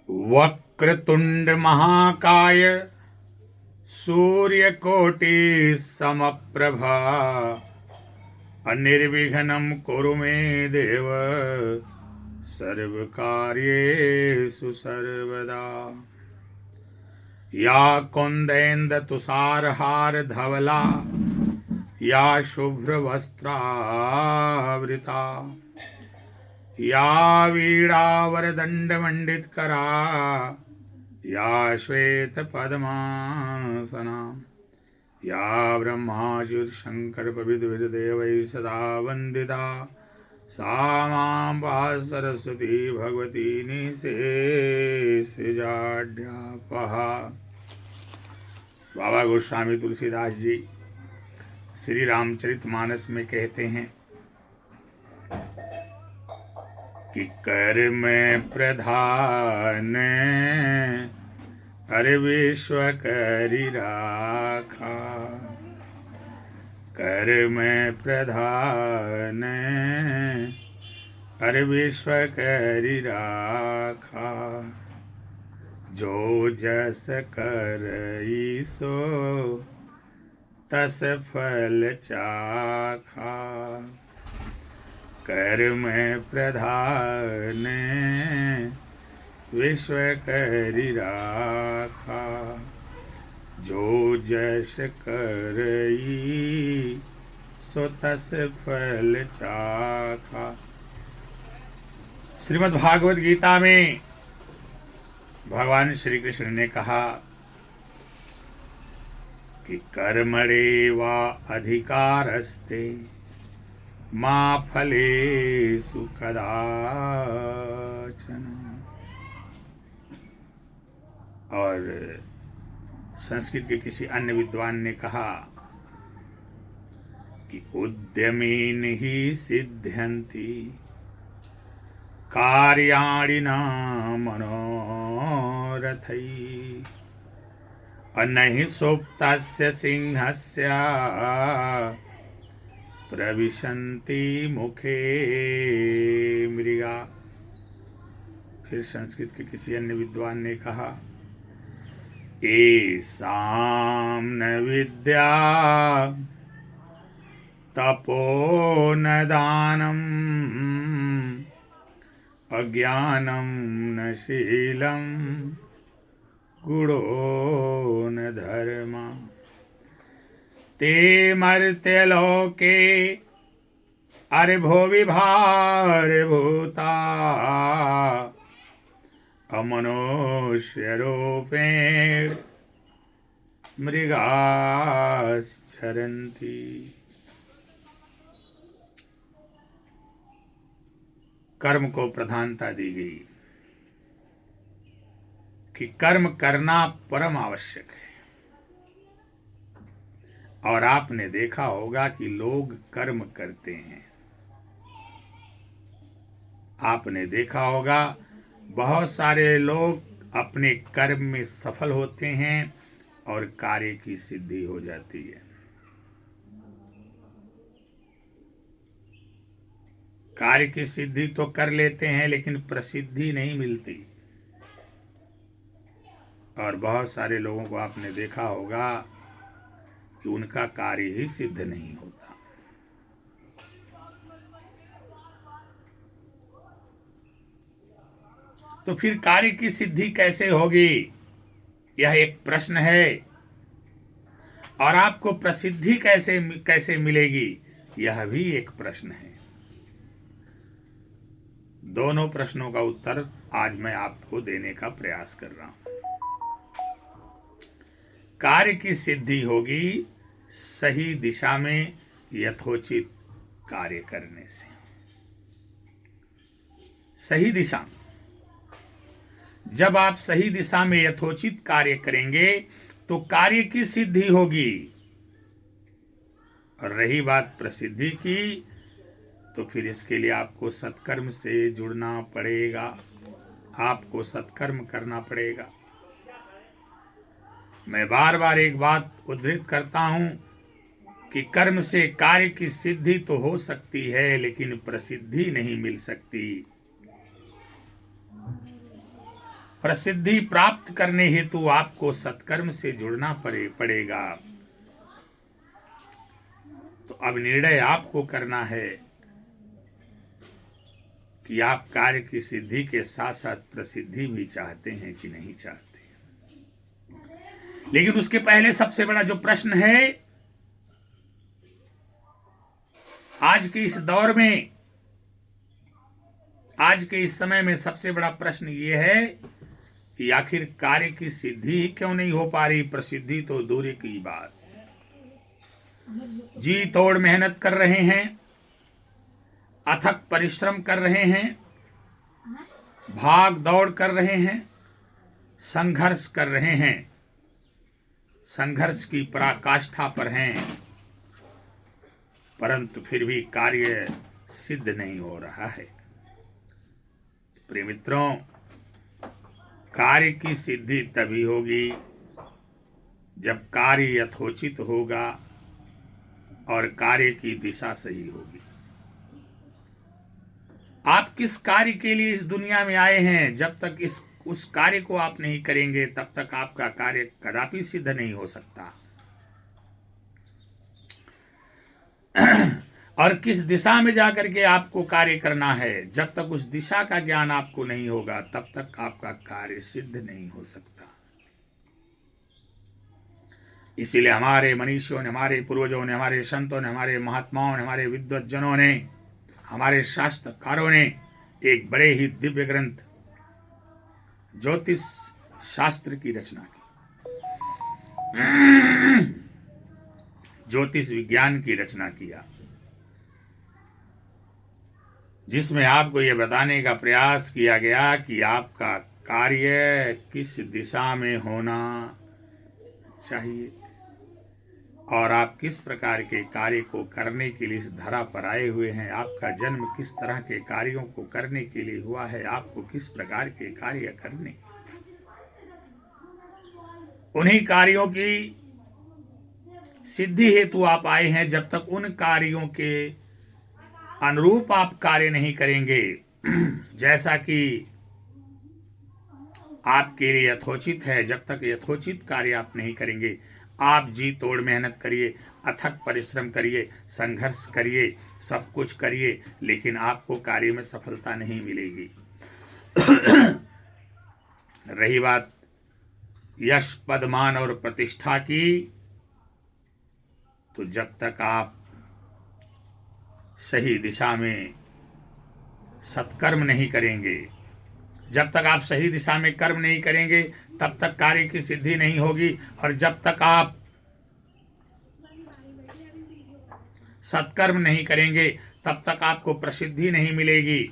वक्रतुंड महाकाय सूर्यकोटि समप्रभा अनिर्विघ्नं कुरु मे देव सर्वकार्येषु सर्वदा। या कुन्देन्दुतुषारहार धवला या शुभ्रवस्त्रावृता या वीणावरदण्डमण्डितकरा या श्वेतपद्मासना या ब्रह्माच्युतशङ्करप्रभृतिभिर्देवैः सदा वन्दिता सा मां सरस्वती भगवती निशेषजाड्यापहा। बाबा गोस्वामी तुलसीदास जी श्री रामचरितमानस में कहते हैं कि कर्म प्रधान अरे विश्व करि राखा, कर्म प्रधान अरे विश्व करि राखा। जो जस करई सो तस फल चाखा, कर्म प्रधान विश्व करि राखा। जो जस करई सो तस फल चाखा। श्रीमद् भागवत गीता में भगवान श्री कृष्ण ने कहा कि कर्मणेव अधिकारस्ते मा फलेषु कदाचन। और संस्कृत के किसी अन्य विद्वान ने कहा कि उद्यमेन ही सिद्ध्यन्ति कार्याणि न मनोरथैः नहि सुप्तस्य सिंहस्य प्रविशन्ति मुखे मृगा। फिर संस्कृत के किसी अन्य विद्वान ने कहा एषां न विद्या तपो न दानम् अज्ञानं न शीलं गुणो न धर्मा। ते मर्त्यलोके अर्भो विभारभूता अमनुष्यरूपेण मृगाश्चरन्ति। कर्म को प्रधानता दी गई कि कर्म करना परम आवश्यक है। और आपने देखा होगा कि लोग कर्म करते हैं। आपने देखा होगा बहुत सारे लोग अपने कर्म में सफल होते हैं और कार्य की सिद्धि हो जाती है। कार्य की सिद्धि तो कर लेते हैं लेकिन प्रसिद्धि नहीं मिलती। और बहुत सारे लोगों को आपने देखा होगा कि उनका कार्य ही सिद्ध नहीं होता। तो फिर कार्य की सिद्धि कैसे होगी, यह एक प्रश्न है। और आपको प्रसिद्धि कैसे मिलेगी, यह भी एक प्रश्न है। दोनों प्रश्नों का उत्तर आज मैं आपको देने का प्रयास कर रहा हूं। कार्य की सिद्धि होगी सही दिशा में यथोचित कार्य करने से। सही दिशा में जब आप सही दिशा में यथोचित कार्य करेंगे तो कार्य की सिद्धि होगी। और रही बात प्रसिद्धि की, तो फिर इसके लिए आपको सत्कर्म से जुड़ना पड़ेगा, आपको सत्कर्म करना पड़ेगा। मैं बार बार एक बात उद्धृत करता हूं कि कर्म से कार्य की सिद्धि तो हो सकती है लेकिन प्रसिद्धि नहीं मिल सकती। प्रसिद्धि प्राप्त करने हेतु आपको सत्कर्म से जुड़ना पड़ेगा। तो अब निर्णय आपको करना है कि आप कार्य की सिद्धि के साथ साथ प्रसिद्धि भी चाहते हैं कि नहीं चाहते। लेकिन उसके पहले सबसे बड़ा जो प्रश्न है आज के इस दौर में, आज के इस समय में सबसे बड़ा प्रश्न ये है कि आखिर कार्य की सिद्धि ही क्यों नहीं हो पा रही, प्रसिद्धि तो दूर की बात। जी तोड़ मेहनत कर रहे हैं, अथक परिश्रम कर रहे हैं, भाग दौड़ कर रहे हैं, संघर्ष कर रहे हैं, संघर्ष की पराकाष्ठा पर हैं, परंतु फिर भी कार्य सिद्ध नहीं हो रहा है। प्रिय मित्रों, कार्य की सिद्धि तभी होगी जब कार्य यथोचित होगा और कार्य की दिशा सही होगी। आप किस कार्य के लिए इस दुनिया में आए हैं, जब तक उस कार्य को आप नहीं करेंगे तब तक आपका कार्य कदापि सिद्ध नहीं हो सकता। और किस दिशा में जाकर के आपको कार्य करना है, जब तक उस दिशा का ज्ञान आपको नहीं होगा तब तक आपका कार्य सिद्ध नहीं हो सकता। इसीलिए हमारे मनीषियों ने, हमारे पूर्वजों ने, हमारे संतों ने, हमारे महात्माओं ने, हमारे विद्वज्जनों ने, हमारे शास्त्रकारों ने एक बड़े ही दिव्य ग्रंथ ज्योतिष शास्त्र की रचना की, ज्योतिष विज्ञान की रचना किया, जिसमें आपको यह बताने का प्रयास किया गया कि आपका कार्य किस दिशा में होना चाहिए और आप किस प्रकार के कार्य को करने के लिए इस धरा पर आए हुए हैं। आपका जन्म किस तरह के कार्यों को करने के लिए हुआ है, आपको किस प्रकार के कार्य करने, उन्हीं कार्यों की सिद्धि हेतु आप आए हैं। जब तक उन कार्यों के अनुरूप आप कार्य नहीं करेंगे, जैसा कि आपके लिए यथोचित है, जब तक यथोचित कार्य आप नहीं करेंगे, आप जी तोड़ मेहनत करिए, अथक परिश्रम करिए, संघर्ष करिए, सब कुछ करिए, लेकिन आपको कार्य में सफलता नहीं मिलेगी। रही बात यश, पद, मान और प्रतिष्ठा की, तो जब तक आप सही दिशा में सत्कर्म नहीं करेंगे, जब तक आप सही दिशा में कर्म नहीं करेंगे तब तक कार्य की सिद्धि नहीं होगी। और जब तक आप सत्कर्म नहीं करेंगे तब तक आपको प्रसिद्धि नहीं मिलेगी।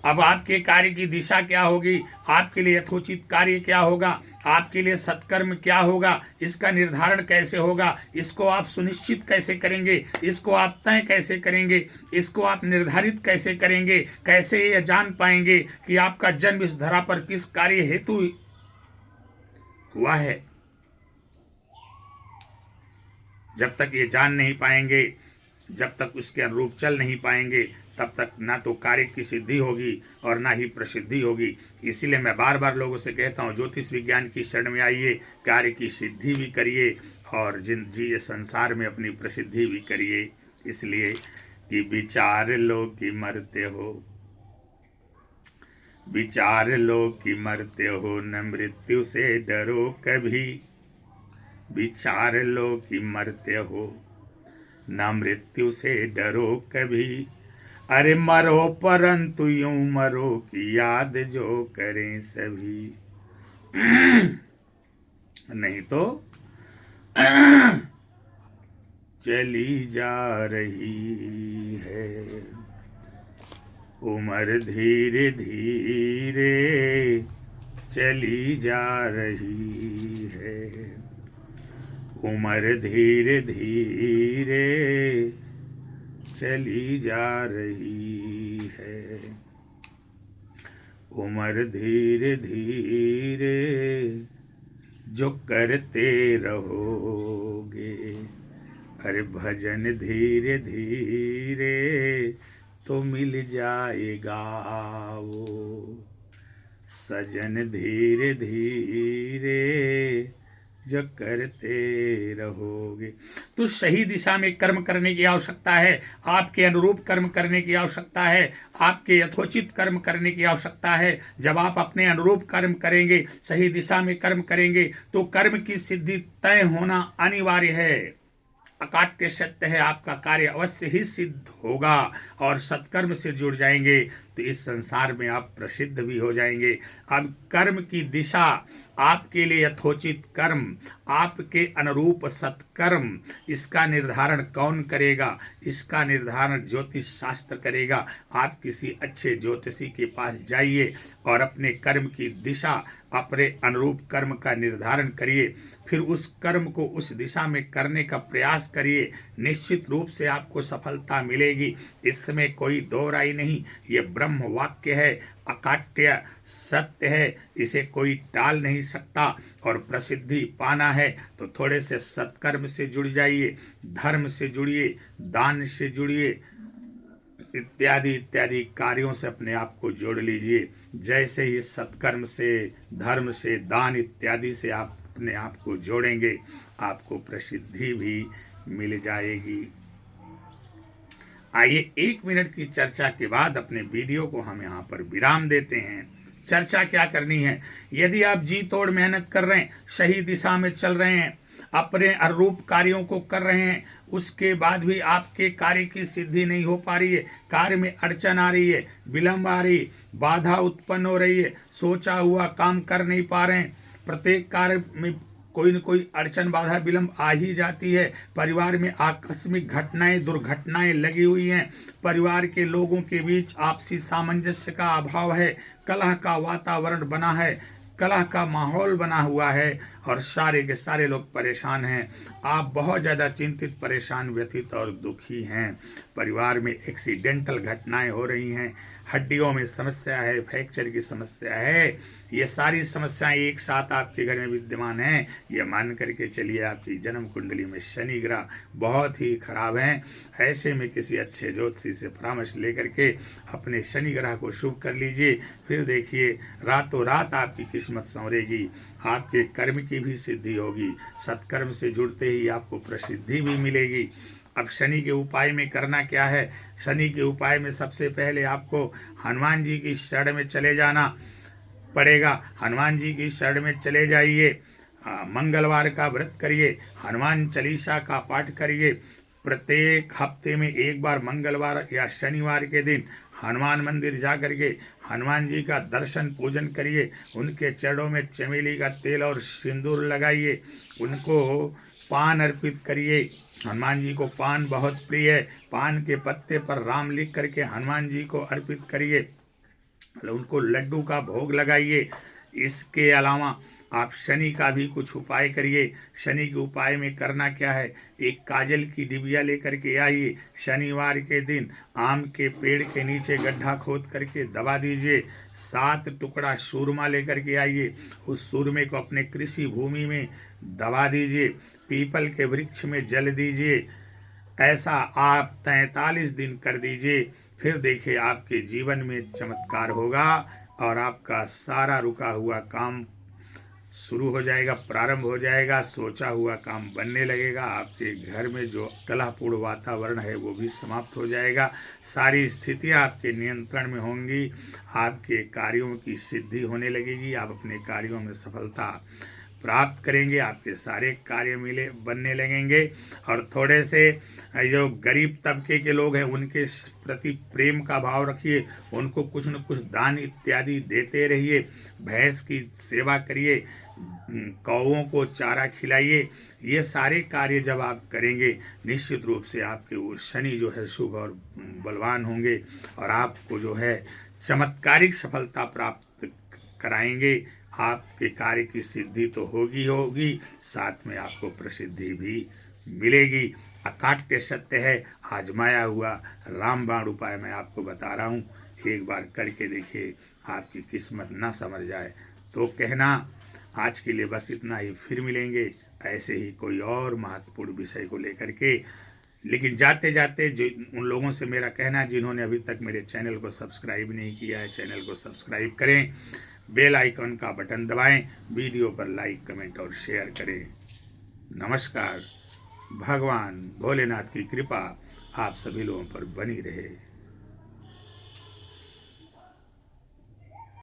अब आपके कार्य की दिशा क्या होगी, आपके लिए यथोचित कार्य क्या होगा, आपके लिए सत्कर्म क्या होगा, इसका निर्धारण कैसे होगा, इसको आप सुनिश्चित कैसे करेंगे, इसको आप तय कैसे करेंगे, इसको आप निर्धारित कैसे करेंगे, कैसे ये जान पाएंगे कि आपका जन्म इस धरा पर किस कार्य हेतु हुआ है। जब तक ये जान नहीं पाएंगे, जब तक उसके अनुरूप चल नहीं पाएंगे, तब तक ना तो कार्य की सिद्धि होगी और ना ही प्रसिद्धि होगी। इसीलिए मैं बार बार लोगों से कहता हूँ, ज्योतिष विज्ञान की शरण में आइए, कार्य की सिद्धि भी करिए और जिए संसार में अपनी प्रसिद्धि भी करिए। इसलिए कि विचार लो कि मरते हो, विचार लो कि मरते हो, न मृत्यु से डरो कभी। विचार लो कि मरते हो, न मृत्यु से डरो कभी। अरे मरो परंतु यूं मरो कि याद जो करें सभी। नहीं तो चली जा रही है उम्र, धीरे धीरे चली जा रही है उम्र, धीरे धीरे चली जा रही है उम्र, धीरे धीरे जो करते रहोगे। अरे भजन धीरे धीरे तो मिल जाएगा वो, सजन धीरे धीरे जो करते रहोगे। तो सही दिशा में कर्म करने की आवश्यकता है, आपके अनुरूप कर्म करने की आवश्यकता है, आपके यथोचित कर्म करने की आवश्यकता है। जब आप अपने अनुरूप कर्म करेंगे, सही दिशा में कर्म करेंगे, तो कर्म की सिद्धि तय होना अनिवार्य है। अकाट्य सत्य है, आपका कार्य अवश्य ही सिद्ध होगा और सत्कर्म से जुड़ जाएंगे तो इस संसार में आप प्रसिद्ध भी हो जाएंगे। अब कर्म की दिशा, आपके लिए यथोचित कर्म, आपके अनुरूप सत्कर्म, इसका निर्धारण कौन करेगा? इसका निर्धारण ज्योतिष शास्त्र करेगा। आप किसी अच्छे ज्योतिषी के पास जाइए और अपने कर्म की दिशा, अपने अनुरूप कर्म का निर्धारण करिए, फिर उस कर्म को उस दिशा में करने का प्रयास करिए। निश्चित रूप से आपको सफलता मिलेगी, इसमें कोई दो राय नहीं। ये ब्रह्म वाक्य है, अकाट्य सत्य है, इसे कोई टाल नहीं सकता। और प्रसिद्धि पाना है तो थोड़े से सत्कर्म से जुड़ जाइए, धर्म से जुड़िए, दान से जुड़िए, इत्यादि इत्यादि कार्यों से अपने आप को जोड़ लीजिए। जैसे ही सत्कर्म से, धर्म से, दान इत्यादि से आप अपने आप को जोड़ेंगे, आपको प्रसिद्धि भी मिल जाएगी। आइए 1 मिनट की चर्चा के बाद अपने वीडियो को हम यहाँ पर विराम देते हैं। चर्चा क्या करनी है? यदि आप जी तोड़ मेहनत कर रहे हैं, सही दिशा में चल रहे हैं, अपने अनुरूप कार्यों को कर रहे हैं, उसके बाद भी आपके कार्य की सिद्धि नहीं हो पा रही है, कार्य में अड़चन आ रही है, विलंब आ रही है, बाधा उत्पन्न हो रही है, सोचा हुआ काम कर नहीं पा रहे हैं, प्रत्येक कार्य में कोई न कोई अड़चन बाधा विलंब आ ही जाती है, परिवार में आकस्मिक घटनाएं, दुर्घटनाएं लगी हुई हैं, परिवार के लोगों के बीच आपसी सामंजस्य का अभाव है, कलह का वातावरण बना है, कलह का माहौल बना हुआ है और सारे के सारे लोग परेशान हैं। आप बहुत ज़्यादा चिंतित, परेशान, व्यथित और दुखी हैं। परिवार में एक्सीडेंटल घटनाएं हो रही हैं, हड्डियों में समस्या है, फ्रैक्चर की समस्या है, ये सारी समस्याएं एक साथ आपके घर में विद्यमान हैं। ये मान करके चलिए आपकी जन्म कुंडली में शनि ग्रह बहुत ही खराब हैं। ऐसे में किसी अच्छे ज्योतिषी से परामर्श लेकर के अपने शनि ग्रह को शुभ कर लीजिए, फिर देखिए रातों रात आपकी किस्मत संवरेगी, आपके कर्म की भी सिद्धि होगी। सत्कर्म से जुड़ते ही आपको प्रसिद्धि भी मिलेगी। अब शनि के उपाय में करना क्या है? शनि के उपाय में सबसे पहले आपको हनुमान जी की शरण में चले जाना पड़ेगा। हनुमान जी की शरण में चले जाइए, मंगलवार का व्रत करिए, हनुमान चालीसा का पाठ करिए। प्रत्येक हफ्ते में एक बार मंगलवार या शनिवार के दिन हनुमान मंदिर जा करके हनुमान जी का दर्शन पूजन करिए, उनके चरणों में चमेली का तेल और सिंदूर लगाइए, उनको पान अर्पित करिए। हनुमान जी को पान बहुत प्रिय है, पान के पत्ते पर राम लिख करके हनुमान जी को अर्पित करिए, उनको लड्डू का भोग लगाइए। इसके अलावा आप शनि का भी कुछ उपाय करिए। शनि के उपाय में करना क्या है? एक काजल की डिबिया लेकर के आइए, शनिवार के दिन आम के पेड़ के नीचे गड्ढा खोद करके दबा दीजिए। 7 टुकड़ा सूरमा लेकर के आइए, उस सूरमे को अपने कृषि भूमि में दबा दीजिए, पीपल के वृक्ष में जल दीजिए। ऐसा आप 43 दिन कर दीजिए, फिर देखिए आपके जीवन में चमत्कार होगा और आपका सारा रुका हुआ काम शुरू हो जाएगा, प्रारंभ हो जाएगा, सोचा हुआ काम बनने लगेगा। आपके घर में जो कलहपूर्ण वातावरण है वो भी समाप्त हो जाएगा, सारी स्थितियां आपके नियंत्रण में होंगी, आपके कार्यों की सिद्धि होने लगेगी, आप अपने कार्यों में सफलता प्राप्त करेंगे, आपके सारे कार्य बनने लगेंगे। और थोड़े से जो गरीब तबके के लोग हैं उनके प्रति प्रेम का भाव रखिए, उनको कुछ न कुछ दान इत्यादि देते रहिए, भैंस की सेवा करिए, कौओं को चारा खिलाइए। ये सारे कार्य जब आप करेंगे निश्चित रूप से आपके वो शनि जो है शुभ और बलवान होंगे और आपको जो है चमत्कारिक सफलता प्राप्त कराएंगे। आपके कार्य की सिद्धि तो होगी, साथ में आपको प्रसिद्धि भी मिलेगी। अकाट्य सत्य है, आजमाया हुआ रामबाण उपाय मैं आपको बता रहा हूँ, एक बार करके देखिए, आपकी किस्मत ना समझ जाए तो कहना। आज के लिए बस इतना ही, फिर मिलेंगे ऐसे ही कोई और महत्वपूर्ण विषय को लेकर के। लेकिन जाते जाते जो उन लोगों से मेरा कहना, जिन्होंने अभी तक मेरे चैनल को सब्सक्राइब नहीं किया है, चैनल को सब्सक्राइब करें बेल आइकन का बटन दबाएं, वीडियो पर लाइक, कमेंट और शेयर करें। नमस्कार। भगवान भोलेनाथ की कृपा आप सभी लोगों पर बनी रहे।